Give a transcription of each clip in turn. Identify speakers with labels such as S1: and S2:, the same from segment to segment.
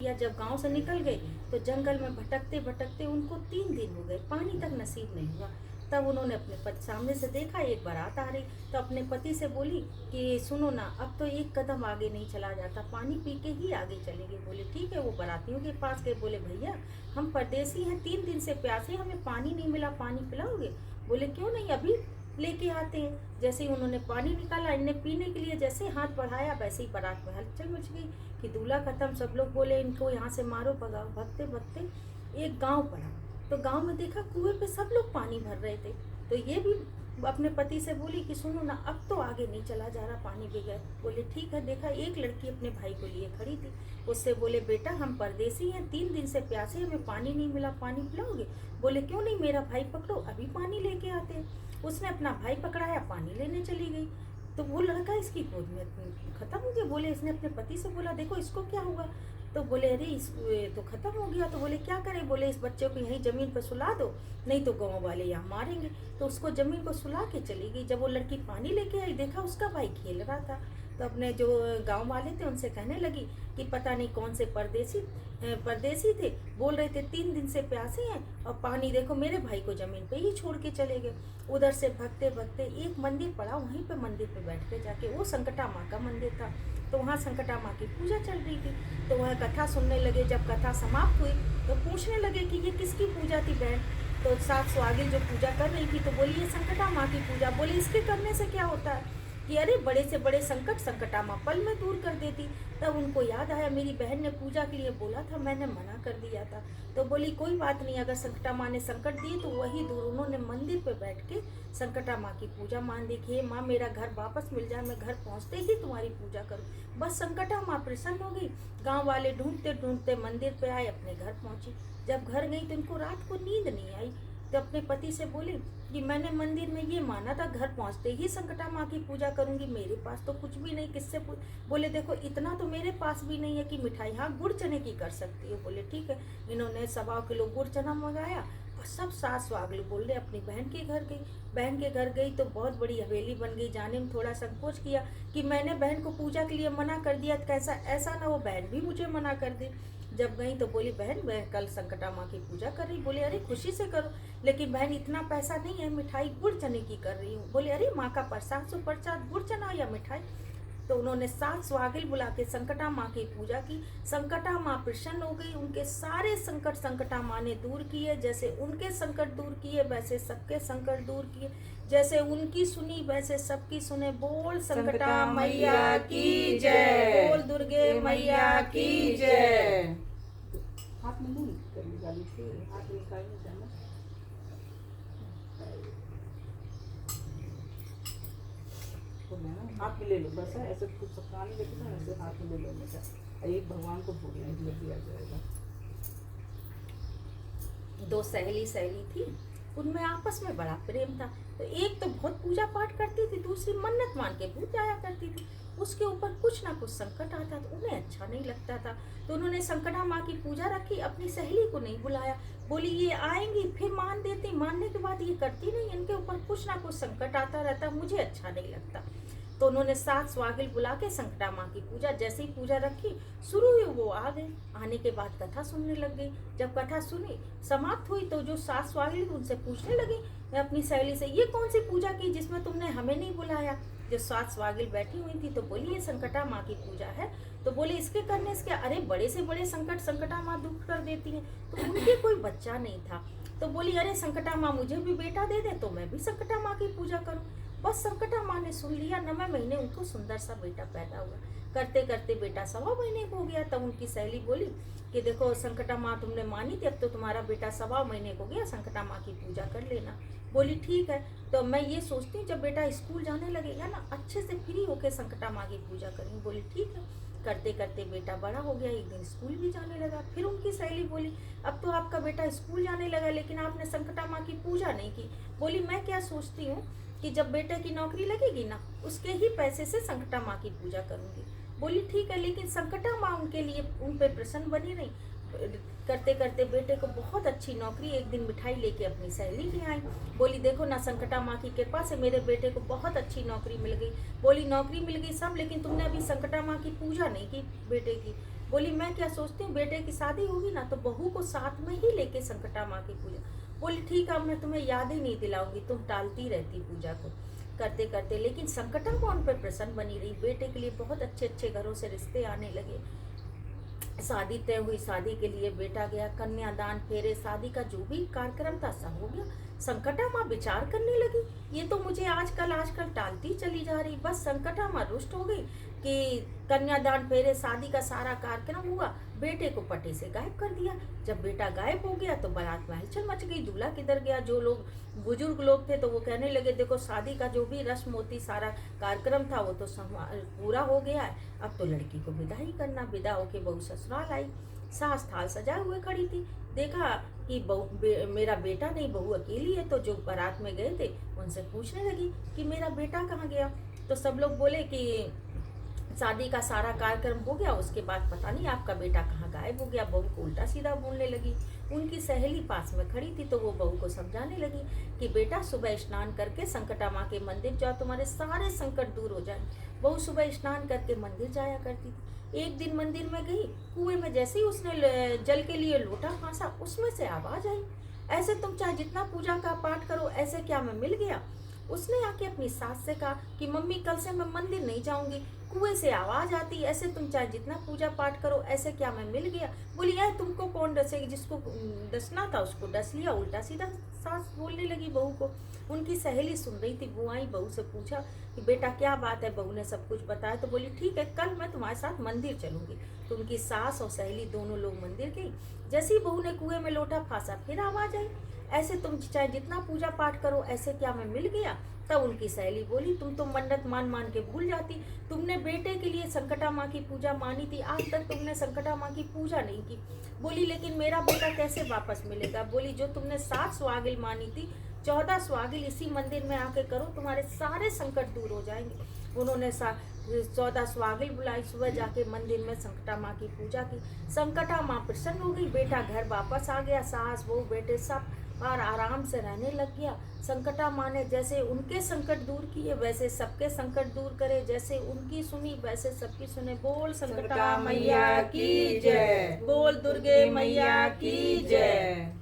S1: या जब गांव से निकल गए तो जंगल में भटकते भटकते उनको 3 दिन हो गए, पानी तक नसीब नहीं हुआ। तब उन्होंने अपने पति सामने से देखा एक बारात आ रही, तो अपने पति से बोली कि सुनो ना, अब तो एक कदम आगे नहीं चला जाता, पानी पी के ही आगे चलेंगे। बोले ठीक है। वो बारातियों के पास गए, बोले भैया हम परदेसी हैं, 3 दिन से प्यासे, हमें पानी नहीं मिला, पानी पिलाओगे? बोले क्यों नहीं, अभी लेके आते हैं। जैसे ही उन्होंने पानी निकाला, इनने पीने के लिए जैसे हाथ बढ़ाया, वैसे ही बारात में हलचल मच गई कि दूल्हा खत्म। सब लोग बोले इनको यहाँ से मारो भगाओ। भगते भगते एक गांव पड़ा, तो गांव में देखा कुएं पे सब लोग पानी भर रहे थे। तो ये भी अपने पति से बोली कि सुनो ना, अब तो आगे नहीं चला जा रहा पानी बगैर। बोले ठीक है। देखा एक लड़की अपने भाई को लिए खड़ी थी, उससे बोले बेटा हम परदेसी हैं, 3 दिन से प्यासे, हमें पानी नहीं मिला, पानी पिलाओगे? बोले क्यों नहीं, मेरा भाई पकड़ो, अभी पानी लेके आते हैं। उसने अपना भाई पकड़ाया, पानी लेने चली गई। तो वो लड़का इसकी गोद में खत्म हो गया। बोले इसने अपने पति से बोला देखो इसको क्या हुआ? तो बोले अरे इस तो खत्म हो गया। तो बोले क्या करें? बोले इस बच्चे को यहीं जमीन पर सुला दो, नहीं तो गांव वाले यहाँ मारेंगे। तो उसको जमीन पर सुला के चली गई। जब वो लड़की पानी लेके आई, देखा उसका भाई खेल रहा था। तो अपने जो गांव वाले थे उनसे कहने लगी कि पता नहीं कौन से परदेसी थे, बोल रहे थे 3 दिन से प्यासे हैं और पानी देखो मेरे भाई को जमीन पे ही छोड़ के चले गए। उधर से भगते भगते एक मंदिर पड़ा, वहीं पे मंदिर पे बैठ के जाके, वो संकटा माँ का मंदिर था, तो वहाँ संकटा माँ की पूजा चल रही थी। तो वह कथा सुनने लगे। जब कथा समाप्त हुई तो पूछने लगे कि ये किसकी पूजा थी बहन? तो सात सुहागिन जो पूजा कर रही थी तो बोली ये संकटा माँ की पूजा। बोली इसके करने से क्या होता है? कि अरे बड़े से बड़े संकट संकटा माँ पल में दूर कर देती। तब उनको याद आया मेरी बहन ने पूजा के लिए बोला था, मैंने मना कर दिया था। तो बोली कोई बात नहीं, अगर संकटा माँ ने संकट दिए तो वही दूर। उन्होंने मंदिर पे बैठ के संकटा माँ की पूजा मान दी कि हे माँ मेरा घर वापस मिल जाए, मैं घर पहुँचते ही तुम्हारी पूजा करूँ। बस संकटा माँ प्रसन्न हो गई। गाँव वाले ढूंढते ढूंढते मंदिर पे आए, अपने घर पहुँची। जब घर गई तो इनको रात को नींद नहीं आई। तो अपने पति से बोली कि मैंने मंदिर में ये माना था घर पहुंचते ही संकटा माँ की पूजा करूंगी, मेरे पास तो कुछ भी नहीं, किससे बोले देखो इतना तो मेरे पास भी नहीं है कि मिठाई, हाँ गुड़ चने की कर सकती हो। बोले ठीक है। इन्होंने 1.25 किलो गुड़ चना मंगाया और सब सास स्वागलू बोल रहे अपनी बहन के घर गई। बहन के घर गई तो बहुत बड़ी हवेली बन गई। जाने में थोड़ा संकोच किया कि मैंने बहन को पूजा के लिए मना कर दिया, कैसा ऐसा ना हो बहन भी मुझे मना कर दे। जब गई तो बोली बहन मैं कल संकटा माँ की पूजा कर रही। बोले अरे खुशी से करो, लेकिन बहन इतना पैसा नहीं है, मिठाई गुड़ चने की कर रही हूँ। बोले अरे माँ का प्रसाद सो प्रसाद गुड़ चना या मिठाई? तो उन्होंने 7 स्वागिल बुला के संकटा माँ की पूजा की। संकटा माँ प्रसन्न हो गई, उनके सारे संकट संकटा माँ ने दूर किए। जैसे उनके संकट दूर किए वैसे सबके संकट दूर किए, जैसे उनकी सुनी वैसे सबकी सुने। बोल संकटा मैया की जय, बोल दुर्गे मैया की जय।
S2: हाथ में नहीं कर निकाली थी, हाथ निकालने जाना। तो मैं हाथ में ले लो, बस है ऐसे कुछ सपना नहीं लेते ना, ऐसे हाथ में ले लो बेटा। एक भगवान को भोग नहीं दिया जाएगा।
S1: 2 सहेली थी, उनमें आपस में बड़ा प्रेम था। तो एक तो बहुत पूजा पाठ करती थी, दूसरी मन्नत मान के भूल जाया करती थी। उसके ऊपर कुछ ना कुछ संकट आता तो उन्हें अच्छा नहीं लगता था। तो उन्होंने संकटा माँ की पूजा रखी, अपनी सहेली को नहीं बुलाया। बोली ये आएंगी फिर मान देती, मानने के बाद ये करती नहीं, इनके ऊपर कुछ ना कुछ संकट आता रहता, मुझे अच्छा नहीं लगता। तो उन्होंने 7 स्वागिल बुला के संकटा माँ की पूजा, जैसे ही पूजा रखी शुरू हुई वो आ गए। आने के बाद कथा सुनने लग गई। जब कथा सुनी समाप्त हुई तो जो 7 स्वागिल उनसे पूछने लगी मैं अपनी सहेली से, ये कौन सी पूजा की जिसमें तुमने हमें नहीं बुलाया? जो 7 स्वागिल बैठी हुई थी तो बोली ये संकटा माँ की पूजा है। तो बोले इसके करने से क्या? अरे बड़े से बड़े संकट संकटा माँ दूर कर देती है। तो उनके कोई बच्चा नहीं था। तो बोली अरे संकटा माँ मुझे भी बेटा दे दे तो मैं भी संकटा माँ की पूजा करूँ। बस संकटा माँ ने सुन लिया। 9वें महीने उनको सुंदर सा बेटा पैदा हुआ। करते करते बेटा 1.25 महीने को हो गया। तब उनकी सहेली बोली कि देखो संकटा माँ तुमने मानी थी, अब तो तुम्हारा बेटा 1.25 महीने को गया, संकटा माँ की पूजा कर लेना। बोली ठीक है। तो मैं ये सोचती हूँ जब बेटा स्कूल जाने लगेगा ना, अच्छे से फ्री होके संकटा माँ की पूजा करेंगे। बोली ठीक है। करते करते बेटा बड़ा हो गया, एक दिन स्कूल भी जाने लगा। फिर उनकी सहेली बोली अब तो आपका बेटा स्कूल जाने लगा लेकिन आपने संकटा माँ की पूजा नहीं की। बोली मैं क्या सोचती हूँ कि जब बेटे की नौकरी लगेगी ना, उसके ही पैसे से संकटा माँ की पूजा करूंगी। बोली ठीक है। लेकिन संकटा माँ उनके लिए उन पे प्रसन्न बनी नहीं। करते करते बेटे को बहुत अच्छी नौकरी, एक दिन मिठाई लेके अपनी सहेली भी आई। बोली देखो ना संकटा माँ की कृपा से मेरे बेटे को बहुत अच्छी नौकरी मिल गई। बोली नौकरी मिल गई सब, लेकिन तुमने अभी संकटा माँ की पूजा नहीं की बेटे की। बोली मैं क्या सोचती हूँ, बेटे की शादी होगी ना तो बहू को साथ में ही लेके संकटा माँ की पूजा। बोली ठीक है, अब मैं तुम्हें याद ही नहीं दिलाऊंगी, तुम टालती रहती पूजा को करते करते। लेकिन संकटा माँ उन पर प्रसन्न बनी रही। बेटे के लिए बहुत अच्छे अच्छे घरों से रिश्ते आने लगे। शादी तय हुई, शादी के लिए बेटा गया, कन्यादान, फेरे, शादी का जो भी कार्यक्रम था सब हो गया। संकटा माँ विचार करने लगी, ये तो मुझे आजकल टालती चली जा रही। बस संकटा माँ रुष्ट हो गई कि कन्यादान, फेरे, शादी का सारा कार्यक्रम हुआ, बेटे को पटे से गायब कर दिया। जब बेटा गायब हो गया तो बारात में हलचल मच गई, दूल्हा किधर गया। जो लोग बुजुर्ग लोग थे तो वो कहने लगे देखो शादी का जो भी रस्म होती, सारा कार्यक्रम था वो तो पूरा हो गया है, अब तो लड़की को विदाई करना। विदा होके बहू ससुराल आई, सास थाल सजाए हुए खड़ी थी। देखा कि मेरा बेटा नहीं, बहू अकेली है। तो जो बारात में गए थे उनसे पूछने लगी कि मेरा बेटा कहाँ गया। तो सब लोग बोले कि शादी का सारा कार्यक्रम हो गया, उसके बाद पता नहीं आपका बेटा कहाँ गायब हो गया। बहू को उल्टा सीधा बोलने लगी। उनकी सहेली पास में खड़ी थी तो वो बहू को समझाने लगी कि बेटा सुबह स्नान करके संकटा माँ के मंदिर जाओ, तुम्हारे सारे संकट दूर हो जाए। बहू सुबह स्नान करके मंदिर जाया करती थी। एक दिन मंदिर में गई, कुएं में जैसे ही उसने जल के लिए लोटा फांसा, उसमें से आवाज आई, ऐसे तुम चाहे जितना पूजा का पाठ करो, ऐसे क्या मैं मिल गया। उसने आके अपनी सास से कहा कि मम्मी कल से मैं मंदिर नहीं जाऊंगी, कुएं से आवाज आती, ऐसे तुम चाहे जितना पूजा पाठ करो, ऐसे क्या मैं मिल गया। बोली यार तुमको कौन डसेगी, जिसको डसना था उसको डस लिया। उल्टा सीधा सास बोलने लगी बहू को। उनकी सहेली सुन रही थी, वो आई, बहू से पूछा कि बेटा क्या बात है। बहू ने सब कुछ बताया तो बोली ठीक है, कल मैं तुम्हारे साथ मंदिर चलूंगी। तो उनकी सास और सहेली दोनों लोग मंदिर गई। जैसे ही बहू ने कुएं में लोटा फांसा, फिर आवाज आई, ऐसे तुम चाहे जितना पूजा पाठ करो, ऐसे क्या मैं मिल गया। तब उनकी सहेली बोली तुम तो मन्नत मान मान के भूल जाती, तुमने बेटे के लिए संकटा माँ की पूजा मानी थी, आज तक तुमने संकटा माँ की पूजा नहीं की। बोली लेकिन मेरा बेटा कैसे वापस मिलेगा। बोली जो तुमने 7 सुहागिल मानी थी, 14 सुहागिल इसी मंदिर में आके करो, तुम्हारे सारे संकट दूर हो जाएंगे। उन्होंने 14 सुहागिल बुलाई, सुबह जाके मंदिर में संकटा माँ की पूजा की। संकटा माँ प्रसन्न हो गई, बेटा घर वापस आ गया, सास बहू बेटे सब और आराम से रहने लग गया। संकटा माँ ने जैसे उनके संकट दूर किए वैसे सबके संकट दूर करे, जैसे उनकी सुनी वैसे सबकी सुने। बोल संकटा मैया की जय, बोल दुर्गे मैया की जय।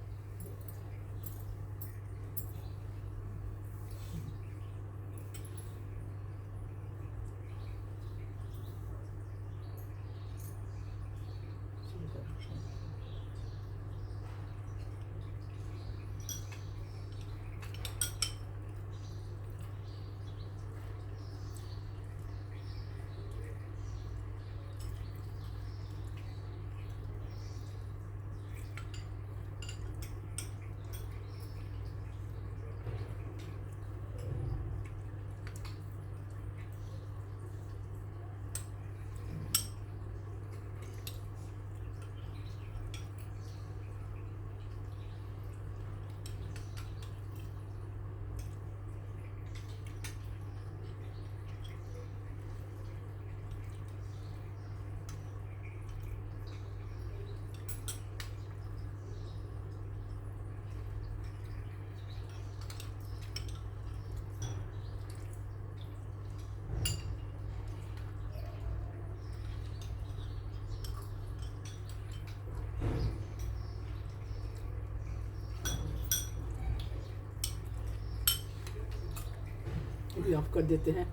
S2: ऑफ कर देते हैं।